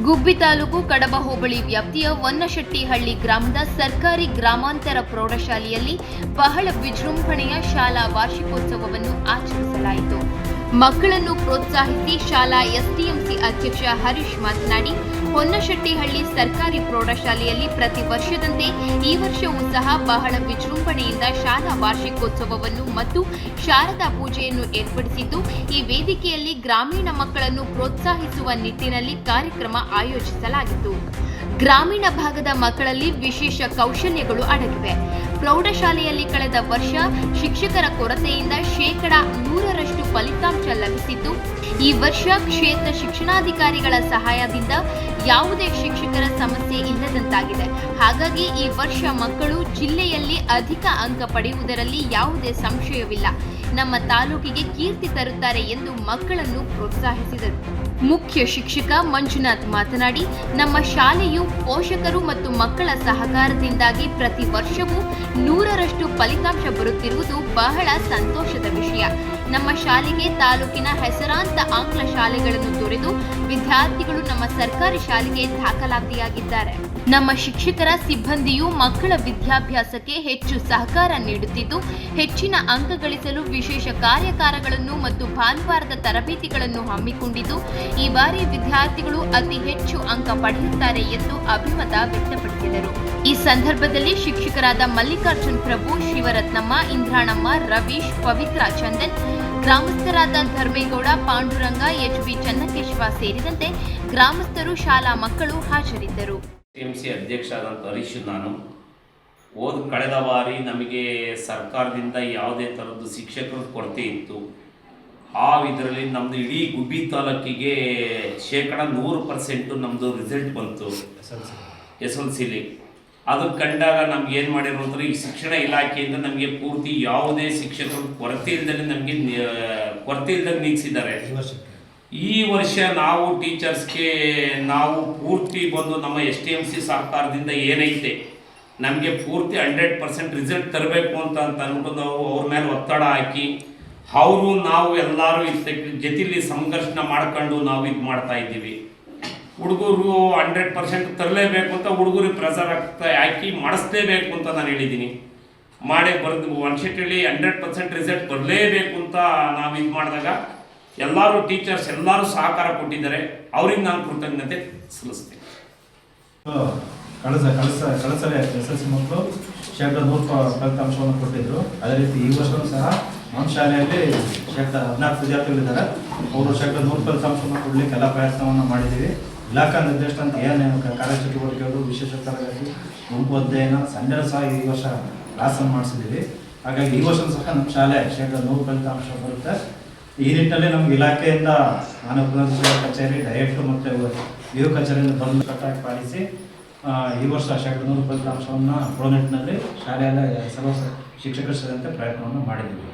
ಗುಬ್ಬಿ ತಾಲೂಕು ಕಡಬ ಹೋಬಳಿ ವ್ಯಾಪ್ತಿಯ ವನ್ನಶೆಟ್ಟಿಹಳ್ಳಿ ಗ್ರಾಮದ ಸರ್ಕಾರಿ ಗ್ರಾಮಾಂತರ ಪ್ರೌಢಶಾಲೆಯಲ್ಲಿ ಬಹಳ ವಿಜೃಂಭಣೆಯ ಶಾಲಾ ವಾರ್ಷಿಕೋತ್ಸವವನ್ನು ಆಚರಿಸಲಾಯಿತು. ಮಕ್ಕಳನ್ನು ಪ್ರೋತ್ಸಾಹಿಸಿ ಶಾಲಾ ಎಸ್ಡಿಎಂಸಿ ಅಧ್ಯಕ್ಷ ಹರೀಶ್ ಮಾತನಾಡಿ, ಹೊನ್ನಶೆಟ್ಟಿಹಳ್ಳಿ ಸರ್ಕಾರಿ ಪ್ರೌಢಶಾಲೆಯಲ್ಲಿ ಪ್ರತಿ ವರ್ಷದಂತೆ ಈ ವರ್ಷವೂ ಸಹ ಬಹಳ ವಿಜೃಂಭಣೆಯಿಂದ ಶಾಲಾ ವಾರ್ಷಿಕೋತ್ಸವವನ್ನು ಮತ್ತು ಶಾರದಾ ಪೂಜೆಯನ್ನು ಏರ್ಪಡಿಸಿದ್ದು, ಈ ವೇದಿಕೆಯಲ್ಲಿ ಗ್ರಾಮೀಣ ಮಕ್ಕಳನ್ನು ಪ್ರೋತ್ಸಾಹಿಸುವ ನಿಟ್ಟಿನಲ್ಲಿ ಕಾರ್ಯಕ್ರಮ ಆಯೋಜಿಸಲಾಗಿತ್ತು. ಗ್ರಾಮೀಣ ಭಾಗದ ಮಕ್ಕಳಲ್ಲಿ ವಿಶೇಷ ಕೌಶಲ್ಯಗಳು ಅಡಗಿವೆ. ಪ್ರೌಢಶಾಲೆಯಲ್ಲಿ ಕಳೆದ ವರ್ಷ ಶಿಕ್ಷಕರ ಕೊರತೆಯಿಂದ 100% ಫಲಿತಾಂಶ ಲಭಿಸಿದ್ದು, ಈ ವರ್ಷ ಕ್ಷೇತ್ರ ಶಿಕ್ಷಣಾಧಿಕಾರಿಗಳ ಸಹಾಯದಿಂದ ಯಾವುದೇ ಶಿಕ್ಷಕರ ಸಮಸ್ಯೆ ಇಲ್ಲದಂತಾಗಿದೆ. ಹಾಗಾಗಿ ಈ ವರ್ಷ ಮಕ್ಕಳು ಜಿಲ್ಲೆಯಲ್ಲಿ ಅಧಿಕ ಅಂಕ ಪಡೆಯುವುದರಲ್ಲಿ ಯಾವುದೇ ಸಂಶಯವಿಲ್ಲ. ನಮ್ಮ ತಾಲೂಕಿಗೆ ಕೀರ್ತಿ ತರುತ್ತಾರೆ ಎಂದು ಮಕ್ಕಳನ್ನು ಪ್ರೋತ್ಸಾಹಿಸಿದರು. ಮುಖ್ಯ ಶಿಕ್ಷಕ ಮಂಜುನಾಥ್ ಮಾತನಾಡಿ, ನಮ್ಮ ಶಾಲೆಯು ಪೋಷಕರು ಮತ್ತು ಮಕ್ಕಳ ಸಹಕಾರದಿಂದಾಗಿ ಪ್ರತಿ ವರ್ಷವೂ 100% ಫಲಿತಾಂಶ ಬರುತ್ತಿರುವುದು ಬಹಳ ಸಂತೋಷದ ವಿಷಯ. ನಮ್ಮ ಶಾಲೆಗೆ ತಾಲೂಕಿನ ಹೆಸರಾಂತ ಆಂಗ್ಲ ಶಾಲೆಗಳನ್ನು ತೊರೆದು ವಿದ್ಯಾರ್ಥಿಗಳು ನಮ್ಮ ಸರ್ಕಾರಿ ಶಾಲೆಗೆ ದಾಖಲಾತಿಯಾಗಿದ್ದಾರೆ. ನಮ್ಮ ಶಿಕ್ಷಕರ ಸಿಬ್ಬಂದಿಯು ಮಕ್ಕಳ ವಿದ್ಯಾಭ್ಯಾಸಕ್ಕೆ ಹೆಚ್ಚು ಸಹಕಾರ ನೀಡುತ್ತಿದ್ದು, ಹೆಚ್ಚಿನ ಅಂಕ ಗಳಿಸಲು ವಿಶೇಷ ಕಾರ್ಯಕಾರಗಳನ್ನು ಮತ್ತು ಭಾನುವಾರದ ತರಬೇತಿಗಳನ್ನು ಹಮ್ಮಿಕೊಂಡಿದ್ದು, ಈ ಬಾರಿ ವಿದ್ಯಾರ್ಥಿಗಳು ಅತಿ ಹೆಚ್ಚು ಅಂಕ ಪಡೆಯುತ್ತಾರೆ ಎಂದು ಅಭಿಮತ ವ್ಯಕ್ತಪಡಿಸಿದರು. ಈ ಸಂದರ್ಭದಲ್ಲಿ ಶಿಕ್ಷಕರಾದ ಮಲ್ಲಿಕಾರ್ಜುನ್ ಪ್ರಭು, ಶಿವರತ್ನಮ್ಮ, ಇಂದ್ರಾಣಮ್ಮ, ರವೀಶ್, ಪವಿತ್ರ ಚಂದನ್, ಗ್ರಾಮಸ್ಥರಾದ ಧರ್ಮೇಗೌಡ, ಪಾಂಡುರಂಗ, ಎಚ್.ಬಿ. ಚನ್ನಕೇಶವ ಸೇರಿದಂತೆ ಗ್ರಾಮಸ್ಥರು, ಶಾಲಾ ಮಕ್ಕಳು ಹಾಜರಿದ್ದರು. ಟಿಎಂಸಿ ಅಧ್ಯಕ್ಷ ಆದಂಥ ಹರೀಶ್ ನಾನು. ಕಳೆದ ಬಾರಿ ನಮಗೆ ಸರ್ಕಾರದಿಂದ ಯಾವುದೇ ಥರದ್ದು ಶಿಕ್ಷಕರ ಕೊರತೆ ಇತ್ತು. ಆ ಇದರಲ್ಲಿ ನಮ್ಮದು ಇಡೀ ಗುಬ್ಬಿ ತಾಲೂಕಿಗೆ 100% ನಮ್ಮದು ರಿಸಲ್ಟ್ ಬಂತು SLCಲಿ. ಅದು ಕಂಡಾಗ ನಮ್ಗೆ ಏನು ಮಾಡಿರೋ ಅಂದರೆ, ಈ ಶಿಕ್ಷಣ ಇಲಾಖೆಯಿಂದ ನಮಗೆ ಪೂರ್ತಿ ಯಾವುದೇ ಶಿಕ್ಷಕರ ಕೊರತೆ ಇಲ್ಲದೆ ನಿಲ್ಲಿಸಿದ್ದಾರೆ. ಈ ವರ್ಷ ನಾವು ಟೀಚರ್ಸ್ಗೆ ನಾವು ಪೂರ್ತಿ ಬಂದು ನಮ್ಮ STMC ಸಹಕಾರದಿಂದ ಏನೈತೆ ನಮಗೆ ಪೂರ್ತಿ 100% ರಿಸಲ್ಟ್ ತರಬೇಕು ಅಂತ ಅಂದ್ಬಿಟ್ಟು ನಾವು ಅವ್ರ ಮೇಲೆ ಒತ್ತಡ ಹಾಕಿ, ಅವರು ನಾವು ಎಲ್ಲರೂ ಜೊತೆಲಿ ಸಂಘರ್ಷಣ ಮಾಡ್ಕೊಂಡು ನಾವು ಇದು ಮಾಡ್ತಾ ಇದ್ದೀವಿ. ಹುಡುಗರು 100% ತರಲೇಬೇಕು ಅಂತ ಹುಡುಗರಿಗೆ ಪ್ರೆಸರ್ ಹಾಕಿ ಮಾಡಿಸ್ಲೇಬೇಕು ಅಂತ ನಾನು ಹೇಳಿದ್ದೀನಿ. ವನ್ನಶೆಟ್ಟಿಹಳ್ಳಿ 100% ರಿಸಲ್ಟ್ ಬರಲೇಬೇಕು ಅಂತ ನಾವು ಇದು ಮಾಡಿದಾಗ ಎಲ್ಲರೂ ಟೀಚರ್ಸ್ ಎಲ್ಲರೂ ಸಹಕಾರ ಕೊಟ್ಟಿದ್ದಾರೆ. ಅವ್ರಿಗೆ ನಾನು ಕೃತಜ್ಞತೆ ಸಲ್ಲಿಸ್ತೀನಿ. ಕಳಸಲೆ SLC ಮಕ್ಕಳು 100% ಫಲಿತಾಂಶವನ್ನು ಕೊಟ್ಟಿದ್ದರು. ಅದೇ ರೀತಿ ಈ ವರ್ಷವೂ ಸಹ ನಮ್ಮ ಶಾಲೆಯಲ್ಲಿ 14 ವಿದ್ಯಾರ್ಥಿಗಳಿದ್ದಾರೆ. ಅವರು 100% ಫಲಿತಾಂಶವನ್ನು ಕೊಡಲಿಕ್ಕೆ ಎಲ್ಲ ಪ್ರಯತ್ನವನ್ನು ಮಾಡಿದ್ದೀವಿ. ಇಲಾಖಾ ನಿರ್ದೇಶನ ಏನು ಕಾರ್ಯಚಟುವಟಿಕೆಗಳು, ವಿಶೇಷ ತರಗತಿ, ಗುಂಪು ಅಧ್ಯಯನ, ಸಂಡೇ ಸಹ ಈ ವರ್ಷ ಕ್ಲಾಸನ್ನು ಮಾಡಿಸಿದ್ದೀವಿ. ಹಾಗಾಗಿ ಈ ವರ್ಷ ಸಹ ನಮ್ಮ ಶಾಲೆ 100% ಫಲಿತಾಂಶ ಬರುತ್ತೆ. ಈ ನಿಟ್ಟಿನಲ್ಲಿ ನಮ್ಗೆ ಇಲಾಖೆಯಿಂದ ಮಾನವ ಪುನರ್ವಸತಿ ಕಚೇರಿ, ಡಯಟ್ ಮತ್ತು ವಿವೋ ಕಚೇರಿಯಿಂದ ಬಂದು ಕಟ್ಟಾಗಿ ಪಾಲಿಸಿ ಈ ವರ್ಷ 100% ಫಲಿತಾಂಶವನ್ನು ಕೊಡೋ ನಿಟ್ಟಿನಲ್ಲಿ ಶಾಲೆಯ ಸರ್ವ ಶಿಕ್ಷಕರ ಸೇರಿದಂತೆ ಪ್ರಯತ್ನವನ್ನು ಮಾಡಿದ್ದೀವಿ.